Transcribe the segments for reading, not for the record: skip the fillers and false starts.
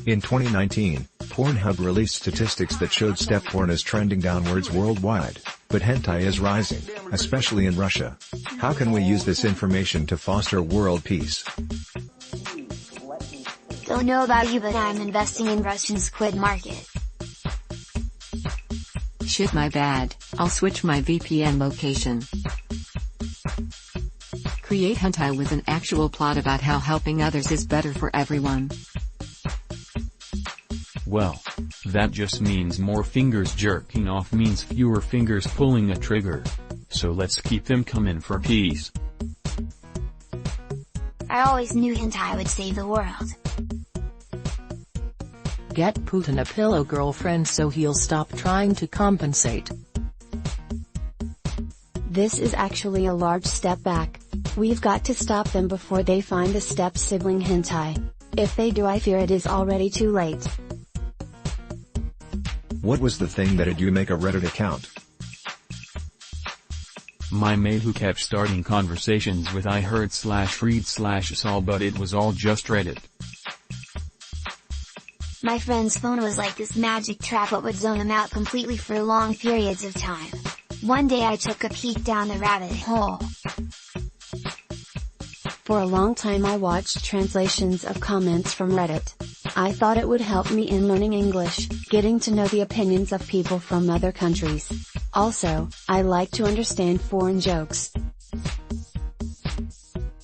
In 2019, Pornhub released statistics that showed step porn is trending downwards worldwide, but hentai is rising, especially in Russia. How can we use this information to foster world peace? Don't know about you, but I'm investing in Russian squid market. Shit, my bad, I'll switch my VPN location. Create hentai with an actual plot about how helping others is better for everyone. Well, that just means more fingers jerking off means fewer fingers pulling a trigger. So let's keep them coming for peace. I always knew hentai would save the world. Get Putin a pillow girlfriend so he'll stop trying to compensate. This is actually a large step back. We've got to stop them before they find the step-sibling hentai. If they do, I fear it is already too late. What was the thing that made you make a Reddit account? My mate who kept starting conversations with I heard/read/saw, but it was all just Reddit. My friend's phone was like this magic trap that would zone him out completely for long periods of time. One day I took a peek down the rabbit hole. For a long time I watched translations of comments from Reddit. I thought it would help me in learning English, getting to know the opinions of people from other countries. Also, I like to understand foreign jokes.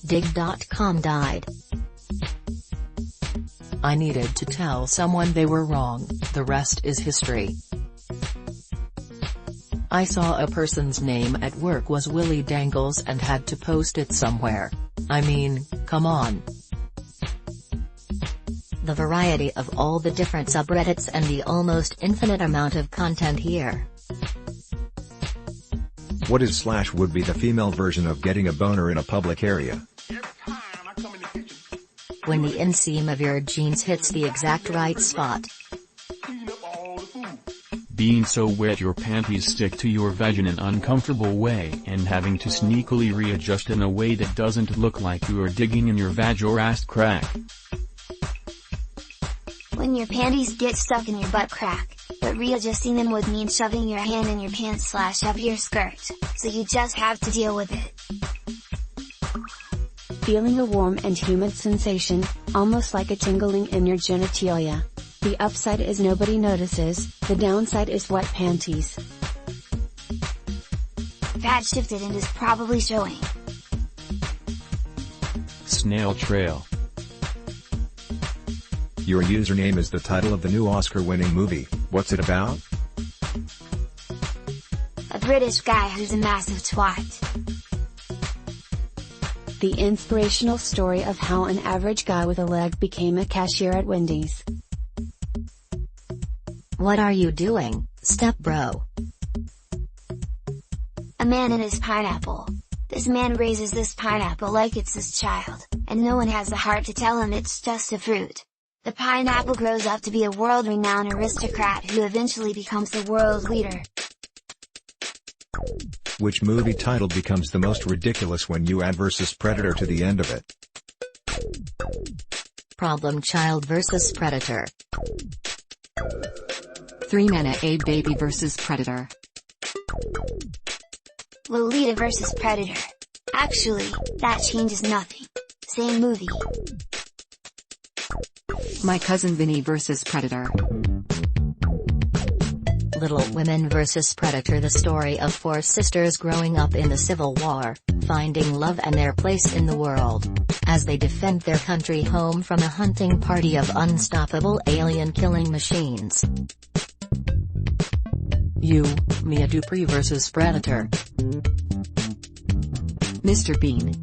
Dig.com died. I needed to tell someone they were wrong, the rest is history. I saw a person's name at work was Willie Dangles and had to post it somewhere. I mean, come on. The variety of all the different subreddits and the almost infinite amount of content here. What is / would be the female version of getting a boner in a public area? When the inseam of your jeans hits the exact right spot. Being so wet your panties stick to your vag in an uncomfortable way and having to sneakily readjust in a way that doesn't look like you are digging in your vag or ass crack. When your panties get stuck in your butt crack, but readjusting them would mean shoving your hand in your pants / up your skirt, so you just have to deal with it. Feeling a warm and humid sensation, almost like a tingling in your genitalia. The upside is nobody notices, the downside is wet panties. Fat shifted and is probably showing. Snail trail. Your username is the title of the new Oscar-winning movie. What's it about? A British guy who's a massive twat. The inspirational story of how an average guy with a leg became a cashier at Wendy's. What are you doing, step bro? A man and his pineapple. This man raises this pineapple like it's his child, and no one has the heart to tell him it's just a fruit. The pineapple grows up to be a world-renowned aristocrat who eventually becomes the world leader. Which movie title becomes the most ridiculous when you add versus Predator to the end of it? Problem Child vs Predator. 3 Men A Baby vs Predator. Lolita vs Predator. Actually, that changes nothing. Same movie. My Cousin Vinny vs Predator. Little Women vs Predator. The story of 4 sisters growing up in the Civil War, finding love and their place in the world, as they defend their country home from a hunting party of unstoppable alien-killing machines. You, Mia Dupree vs Predator. Mr. Bean.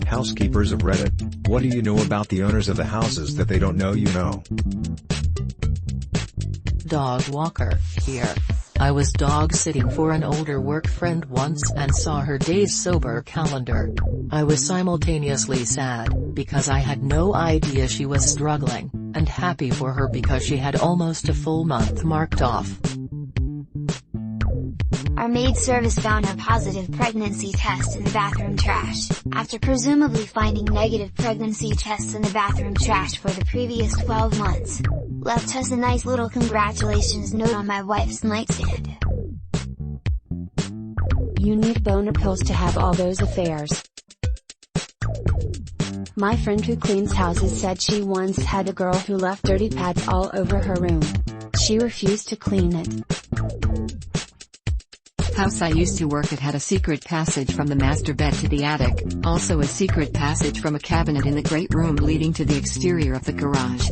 Housekeepers of Reddit, what do you know about the owners of the houses that they don't know you know? Dog walker, here. I was dog sitting for an older work friend once and saw her days sober calendar. I was simultaneously sad, because I had no idea she was struggling, and happy for her because she had almost a full month marked off. Our maid service found a positive pregnancy test in the bathroom trash, after presumably finding negative pregnancy tests in the bathroom trash for the previous 12 months. Left us a nice little congratulations note on my wife's nightstand. You need boner pills to have all those affairs. My friend who cleans houses said she once had a girl who left dirty pads all over her room. She refused to clean it. House I used to work at had a secret passage from the master bed to the attic, also a secret passage from a cabinet in the great room leading to the exterior of the garage.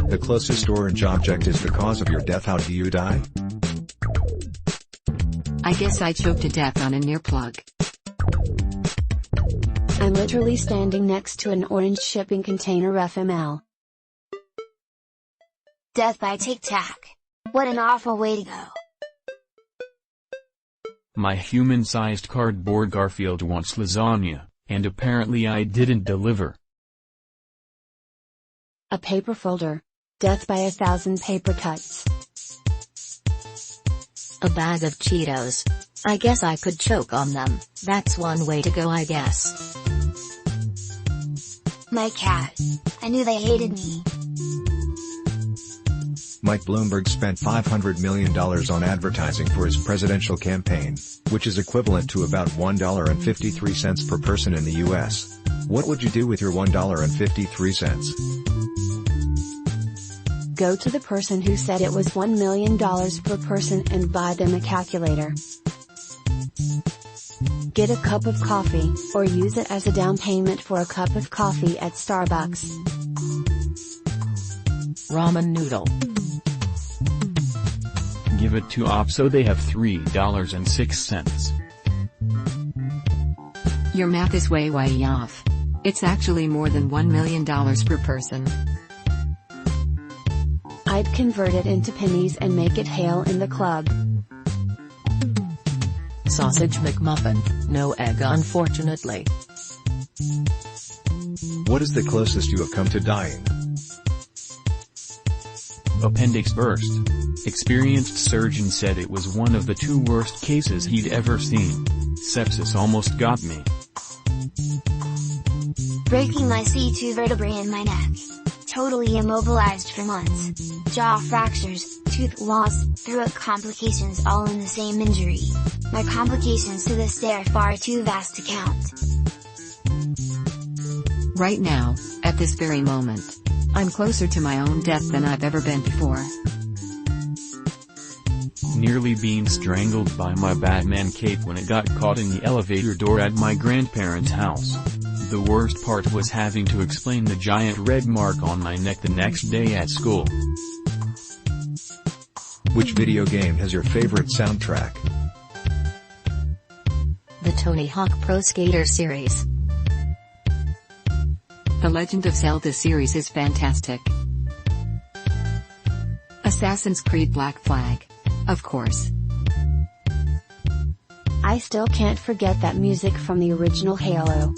The closest orange object is the cause of your death. How do you die? I guess I choked to death on an earplug. I'm literally standing next to an orange shipping container FML. Death by tic-tac. What an awful way to go. My human-sized cardboard Garfield wants lasagna, and apparently I didn't deliver. A paper folder. Death by 1,000 paper cuts. A bag of Cheetos. I guess I could choke on them. That's one way to go, I guess. My cat. I knew they hated me. Mike Bloomberg spent $500 million on advertising for his presidential campaign, which is equivalent to about $1.53 per person in the US. What would you do with your $1.53? Go to the person who said it was $1 million per person and buy them a calculator. Get a cup of coffee, or use it as a down payment for a cup of coffee at Starbucks. Ramen noodle. Give it to Op so they have $3.06. Your math is way off. It's actually more than $1 million per person. I'd convert it into pennies and make it hail in the club. Sausage McMuffin, no egg unfortunately. What is the closest you have come to dying? Appendix burst. Experienced surgeon said it was one of the 2 worst cases he'd ever seen. Sepsis almost got me. Breaking my C2 vertebrae in my neck. Totally immobilized for months. Jaw fractures, tooth loss, throat complications all in the same injury. My complications to this day are far too vast to count. Right now, at this very moment, I'm closer to my own death than I've ever been before. Nearly being strangled by my Batman cape when it got caught in the elevator door at my grandparents' house. The worst part was having to explain the giant red mark on my neck the next day at school. Which video game has your favorite soundtrack? The Tony Hawk Pro Skater series. The Legend of Zelda series is fantastic. Assassin's Creed Black Flag. Of course. I still can't forget that music from the original Halo.